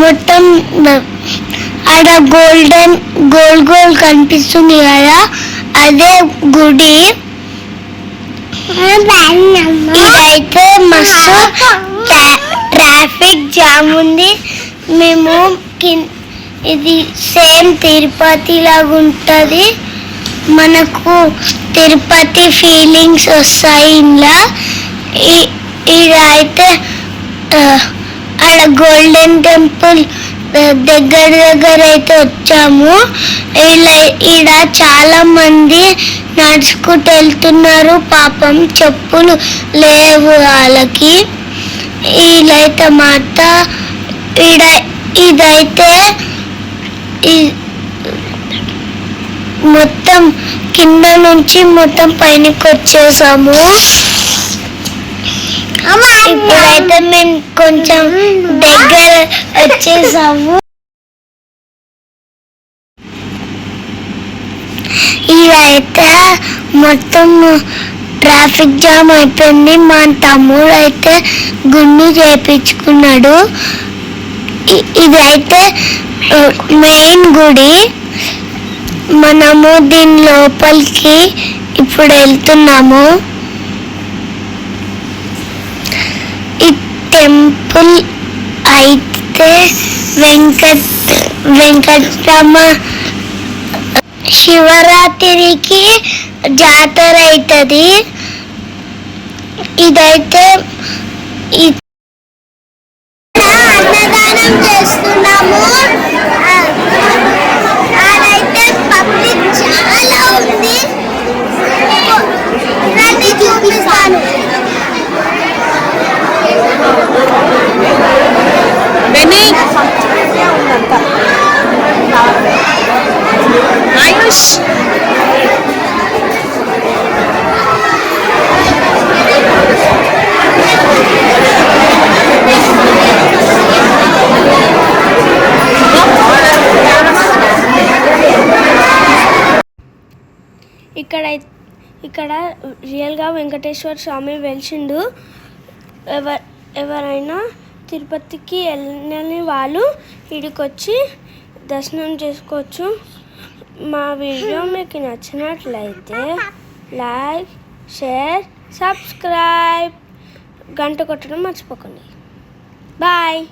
మొత్తం ఆడ గోల్డ్ కనిపిస్తుంది కదా, అదే గుడి. ఇదైతే మస్తు ట్రాఫిక్ జామ్ ఉంది. మేము ఇది సేమ్ తిరుపతి లాగా ఉంటుంది. మనకు తిరుపతి ఫీలింగ్స్ వస్తాయి ఇంట్లో. ఇదైతే ఆడ గోల్డెన్ టెంపుల్ దగ్గర అయితే వచ్చాము. ఈడ చాలా మంది నడుచుకుంటూ వెళ్తున్నారు. పాపం చెప్పులు లేవు వాళ్ళకి. వీళ్ళైతే మాట ఇదైతే మొత్తం కింద నుంచి మొత్తం పైనకి వచ్చేసాము. ఇప్పుడైతే మేము కొంచెం దగ్గర వచ్చేసాము. ఇదైతే మొత్తం ట్రాఫిక్ జామ్ అయిపోయింది. మా తమ్ముడు అయితే గుండు చేయించుకున్నాడు. ఇదైతే మెయిన్ గుడి. మనము దీని లోపలికి ఇప్పుడు వెళ్తున్నాము. ఈ టెంపుల్ అయితే వెంకటరమ శివరాత్రికి జాతర అవుతుంది. ఇదైతే అన్నదానం చేస్తున్నాము. అదైతే పబ్లిక్ చాలా ఉంది. రండి చూపిస్తాను. ఆయుష్ ఇక్కడ రియల్గా వెంకటేశ్వర స్వామి వెలిసిండు. ఎవరైనా తిరుపతికి వెళ్ళని వాళ్ళు ఇక్కడికి వచ్చి దర్శనం చేసుకోవచ్చు. మా వీడియో మీకు నచ్చినట్లయితే లైక్, షేర్, సబ్స్క్రైబ్, గంట కొట్టడం మర్చిపోకండి. బాయ్.